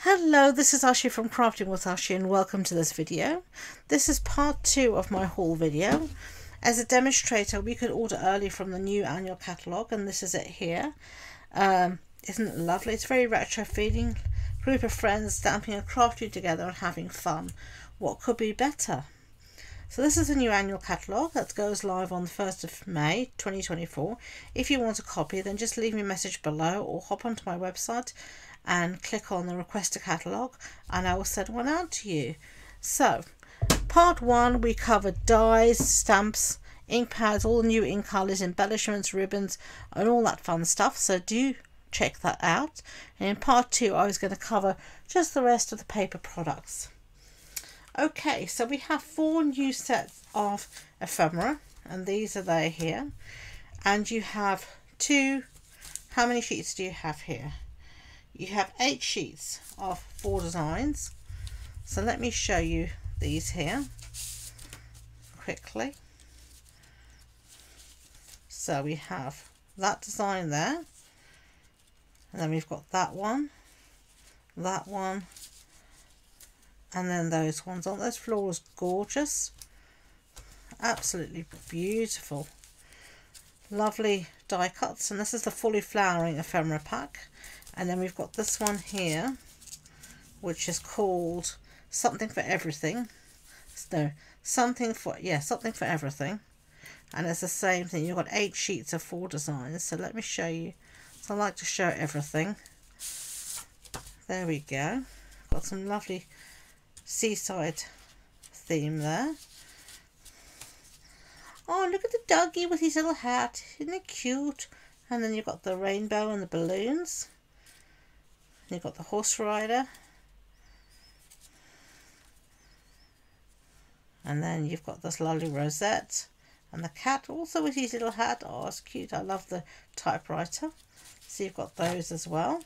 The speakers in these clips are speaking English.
Hello, this is Ashee from Crafting with Ashee and welcome to this video. This is part 2 of my haul video. As a demonstrator, we could order early from the new annual catalogue, and this is it here. Isn't it lovely? It's very retro feeling. Group of friends stamping and crafting together and having fun. What could be better? So this is a new annual catalogue that goes live on the 1st of May 2024. If you want a copy, then just leave me a message below or hop onto my website and click on the request a catalogue and I will send one out to you. So part 1, we covered dies, stamps, ink pads, all the new ink colours, embellishments, ribbons and all that fun stuff, so do check that out. And in part 2 I was going to cover just the rest of the paper products. Okay, so we have 4 new sets of ephemera, and these are they here. And you have 2, how many sheets do you have here? You have 8 sheets of 4 designs. So let me show you these here quickly. So we have that design there, and then we've got that one, and then those ones. Aren't those florals gorgeous? Absolutely beautiful. Lovely die cuts, and this is the fully flowering ephemera pack. And then we've got this one here, which is called Something for Everything. No, something for everything. And it's the same thing. You've got 8 sheets of 4 designs. So let me show you. So I like to show everything. There we go. Got some lovely seaside theme there. Oh, look at the doggy with his little hat. Isn't it cute? And then you've got the rainbow and the balloons. And you've got the horse rider. And then you've got this lovely rosette. And the cat also with his little hat. Oh, it's cute. I love the typewriter. So you've got those as well.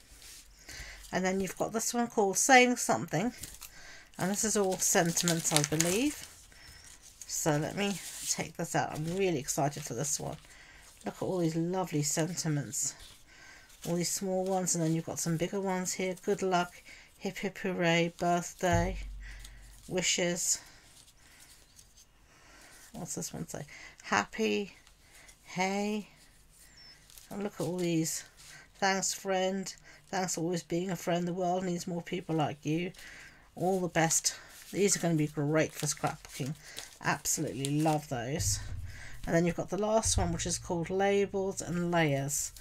And then you've got this one called Saying Something. And this is all sentiments, I believe. So let me take this out. I'm really excited for this one. Look at all these lovely sentiments. All these small ones, and then you've got some bigger ones here. Good luck, hip hip hooray, birthday, wishes. What's this one say? Happy, hey. And look at all these. Thanks, friend. Thanks for always being a friend. The world needs more people like you. All the best. These are going to be great for scrapbooking. Absolutely love those. And then you've got the last one, which is called Labels and Layers.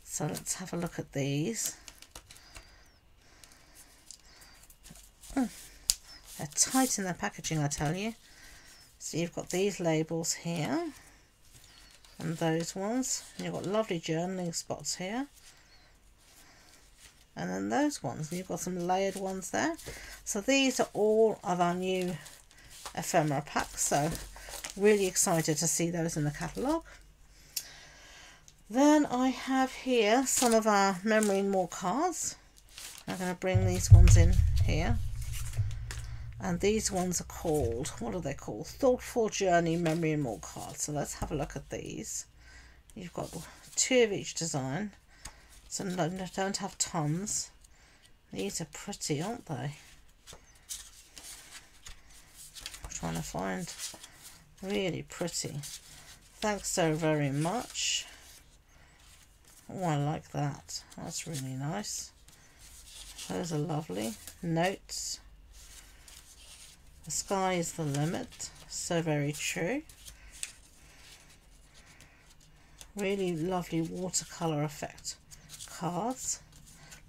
So let's have a look at these. They're tight in their packaging, I tell you. So you've got these labels here and those ones, and you've got lovely journaling spots here, and then those ones, and you've got some layered ones there. So these are all of our new ephemera packs, so really excited to see those in the catalogue. Then I have here some of our Memory and More cards. I'm going to bring these ones in here. And these ones are called, what are they called? Thoughtful Journey Memory and More cards. So let's have a look at these. You've got 2 of each design. So don't have tons. These are pretty, aren't they? I'm trying to find really pretty. Thanks so very much. Oh, I like that. That's really nice. Those are lovely. Notes. The sky is the limit. So very true. Really lovely watercolour effect cards.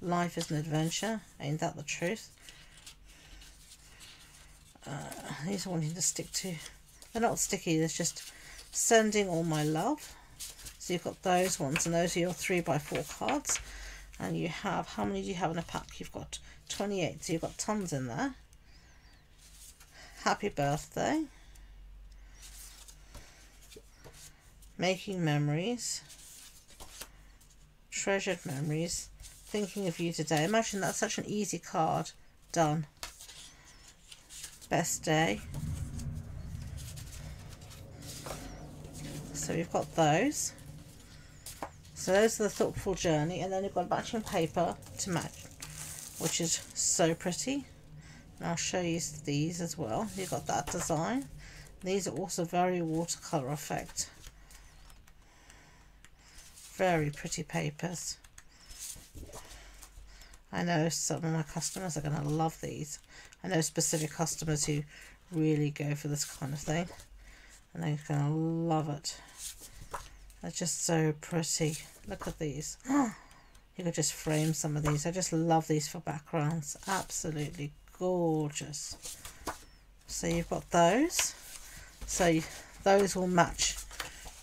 Life is an adventure. Ain't that the truth? These are wanting to stick to. They're not sticky. They're just sending all my love. So you've got those ones, and those are your 3x4 cards. And you have, how many do you have in a pack? You've got 28, so you've got tons in there. Happy birthday. Making memories. Treasured memories. Thinking of you today. Imagine that's such an easy card. Done. Best day. So we've got those. So those are the Thoughtful Journey, and then you've got matching paper to match, which which is so pretty. And I'll show you these as well. You've got that design. These are also very watercolor effect. Very pretty papers. I know some of my customers are going to love these. I know specific customers who really go for this kind of thing, and they're going to love it. They're just so pretty. Look at these. You could just frame some of these. I just love these for backgrounds. Absolutely gorgeous. So you've got those. So those will match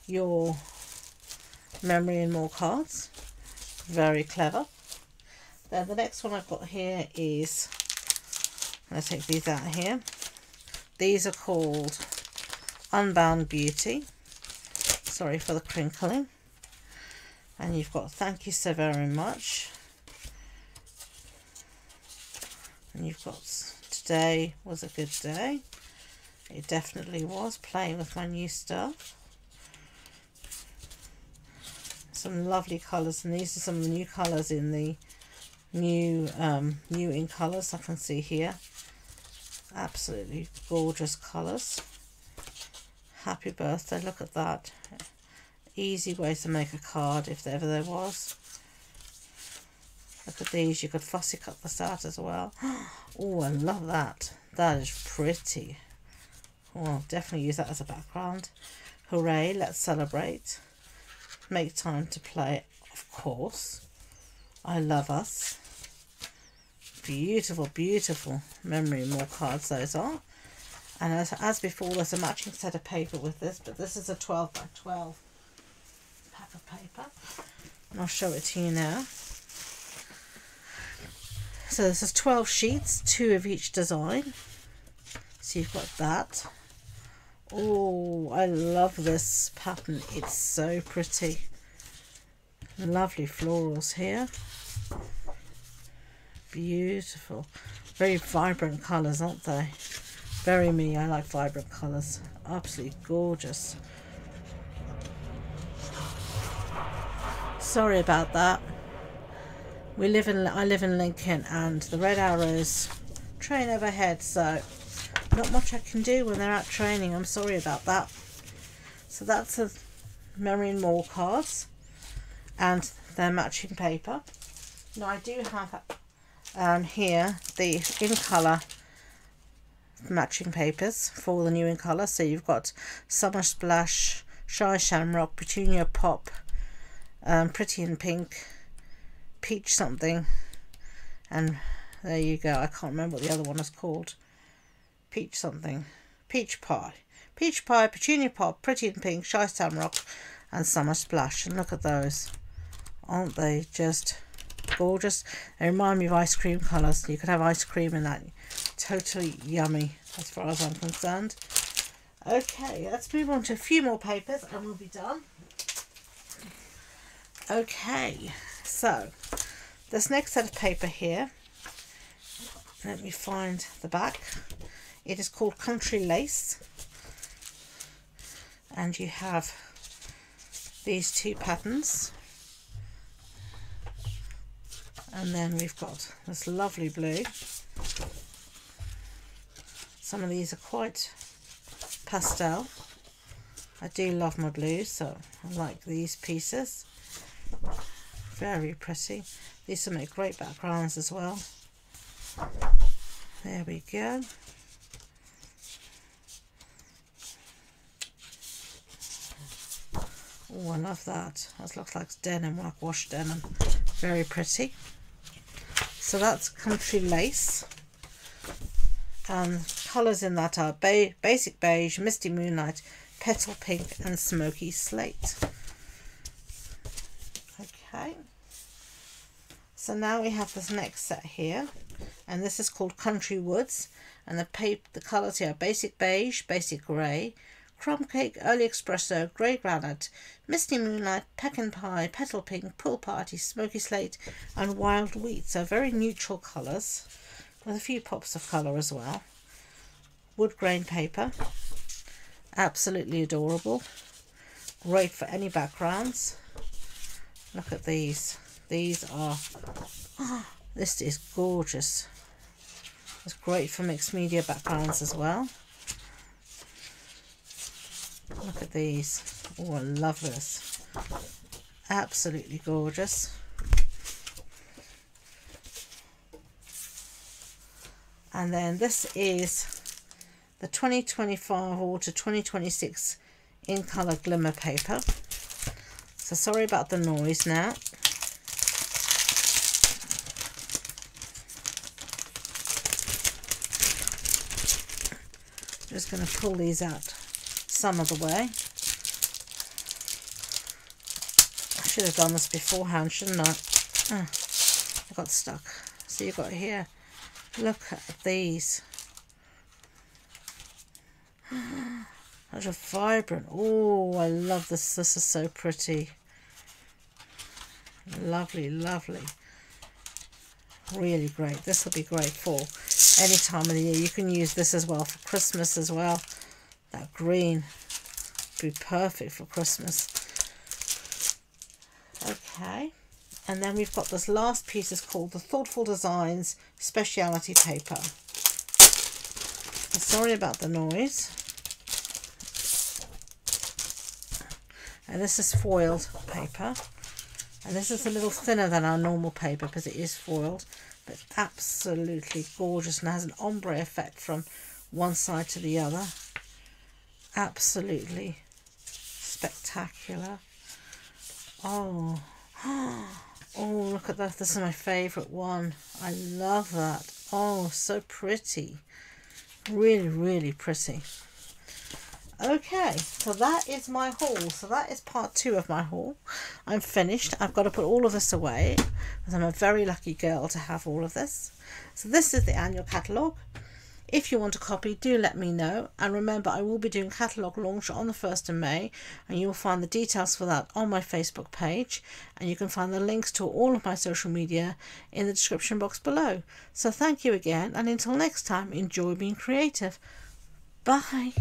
your memory and more cards. Very clever. Then the next one I've got here is, I'm going to take these out here. These are called Unbound Beauty. Sorry for the crinkling. And you've got thank you so very much. And you've got today was a good day. It definitely was, playing with my new stuff. Some lovely colours, and these are some of the new colours in the new in colours I can see here. Absolutely gorgeous colours. Happy birthday, look at that. Easy way to make a card if ever there was. Look at these, you could fussy cut this out as well. Oh, I love that. That is pretty. Oh, I'll definitely use that as a background. Hooray, let's celebrate. Make time to play, of course. I love us. Beautiful, beautiful memory more cards those are. And as before, there's a matching set of paper with this, but this is a 12 by 12 pack of paper. And I'll show it to you now. So this is 12 sheets, 2 of each design. So you've got that. Oh, I love this pattern. It's so pretty. Lovely florals here. Beautiful. Very vibrant colours, aren't they? Very me. I like vibrant colours. Absolutely gorgeous. Sorry about that. I live in Lincoln, and the red arrows train overhead, so not much I can do when they're out training. I'm sorry about that. So that's a memory and more cards, and their matching paper. Now I do have here the in colour matching papers for the new in colour. So you've got Summer Splash, Shy Shamrock, Petunia Pop, Pretty in Pink, Peach something, and there you go. I can't remember what the other one is called. Peach something. Peach Pie. Peach Pie, Petunia Pop, Pretty in Pink, Shy Shamrock, and Summer Splash. And look at those. Aren't they just gorgeous? They remind me of ice cream colours. You could have ice cream in that. Totally yummy as far as I'm concerned. Okay, let's move on to a few more papers and we'll be done. Okay, so this next set of paper here, let me find the back. It is called Country Lace, and you have these two patterns, and then we've got this lovely blue. Some of these are quite pastel. I do love my blues, so I like these pieces. Very pretty. These will make great backgrounds as well. There we go. Oh, I love that. That looks like denim, like wash denim. Very pretty. So that's Country Lace. And colours in that are Basic Beige, Misty Moonlight, Petal Pink, and Smoky Slate. Okay. So now we have this next set here, and this is called Country Woods, and the colours here are Basic Beige, Basic Grey, Crumb Cake, Early Espresso, Grey Granite, Misty Moonlight, Pecan Pie, Petal Pink, Pool Party, Smoky Slate, and Wild Wheat. So very neutral colours with a few pops of colour as well. Wood grain paper. Absolutely adorable. Great for any backgrounds. Look at these. These are This is gorgeous. It's great for mixed media backgrounds as well. Look at these. Oh, I love this. Absolutely gorgeous. And then this is the 2025 or to 2026 in colour glimmer paper. So sorry about the noise now. Just going to pull these out some of the way. I should have done this beforehand, shouldn't I? Oh, I got stuck. So you've got here, look at these. Such a vibrant. Oh, I love this. This is so pretty. Lovely, lovely. Really great. This will be great for any time of the year. You can use this as well for Christmas as well. That green would be perfect for Christmas. Okay. And then we've got this last piece. Is called the Thoughtful Designs Speciality Paper. Sorry about the noise. And this is foiled paper. And this is a little thinner than our normal paper because it is foiled, but absolutely gorgeous and has an ombre effect from one side to the other. Absolutely spectacular. Oh, oh, look at that. This is my favourite one. I love that. Oh, so pretty. Really, really pretty. Okay, so that is my haul. So that is part 2 of my haul. I'm finished. I've got to put all of this away because I'm a very lucky girl to have all of this. So this is the annual catalogue. If you want a copy, do let me know. And remember, I will be doing catalogue launch on the 1st of May, and you'll find the details for that on my Facebook page. And you can find the links to all of my social media in the description box below. So thank you again, and until next time, enjoy being creative. Bye.